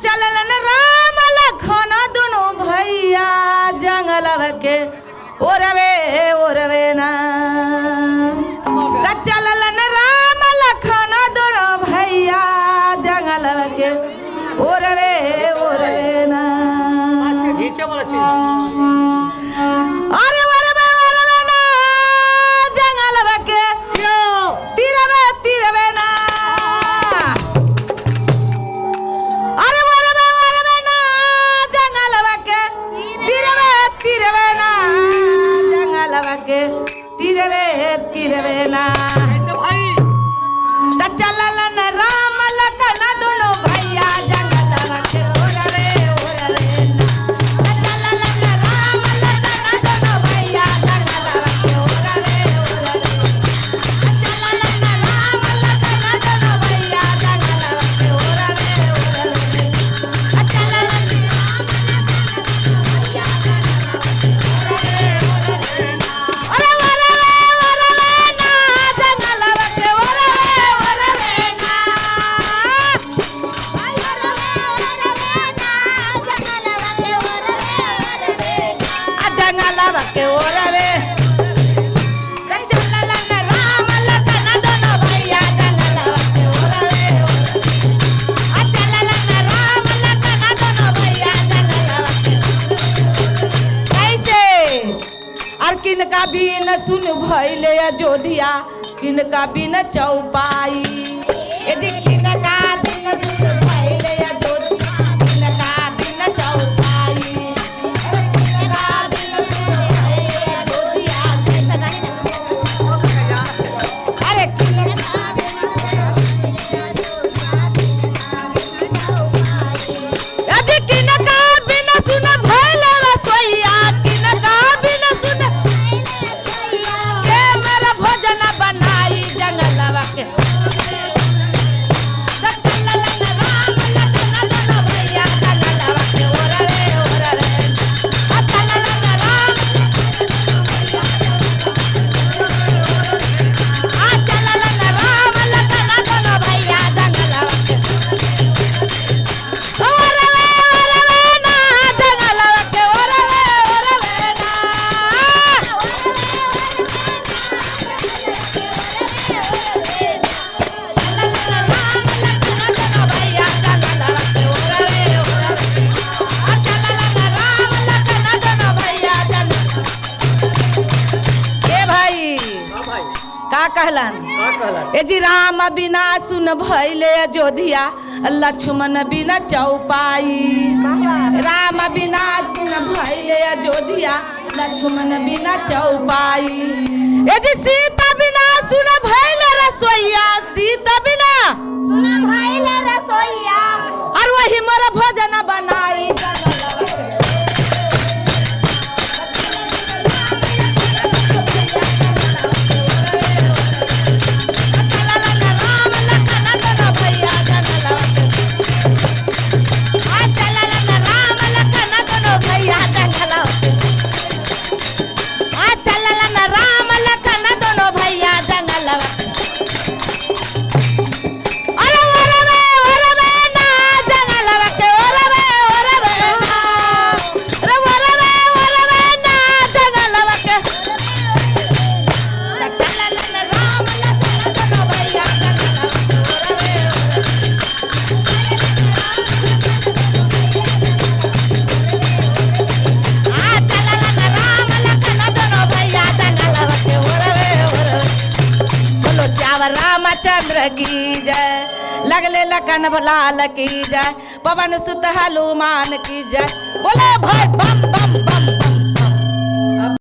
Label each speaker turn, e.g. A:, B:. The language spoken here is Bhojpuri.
A: चलन राम लखन दुनु भैया जंगलव के ओरवे ना चलन राम लखन दुनु भैया जंगलव के ओरवे ना अरे ओरवे ना जंगलव के तिरवे ना अरे ओरवे ना जंगलव के तिरवे ना जंगलव के तिरवे ना चलन राम लखन दुनु भैया जंगलव के ओरवे ना चलन राम लखन दुनु भैया जंगलव के ओरवे चलन राम लखन दुनु भैया जंगलव के ओरवे के ओरवे चलन राम लखन दुनु भैया जंगलव के ओरवे चलन राम लखन दुनु भैया जंगलव के कैसे और किनका बिन सुन भइले अयोध्या किनका बिन चौपाई ए जी किनका बिन सुन भइले अयोध्या किनका बिन चौपाई का कहलन ए जी राम बिना सुन भइले अयोध्या लक्ष्मण बिना चौपाई राम बिना सुन भइले अयोध्या लक्ष्मण बिना चौपाई ए जी सीता बिना सुन भइले रसोईया सीता बिना सुन भइले रसोईया और वही मोर भोजन बनाई रामचंद्र की जय लगले लखन लाल की जय पवन सुत हनुमान की जय बोले भाई बम बम बम, बम।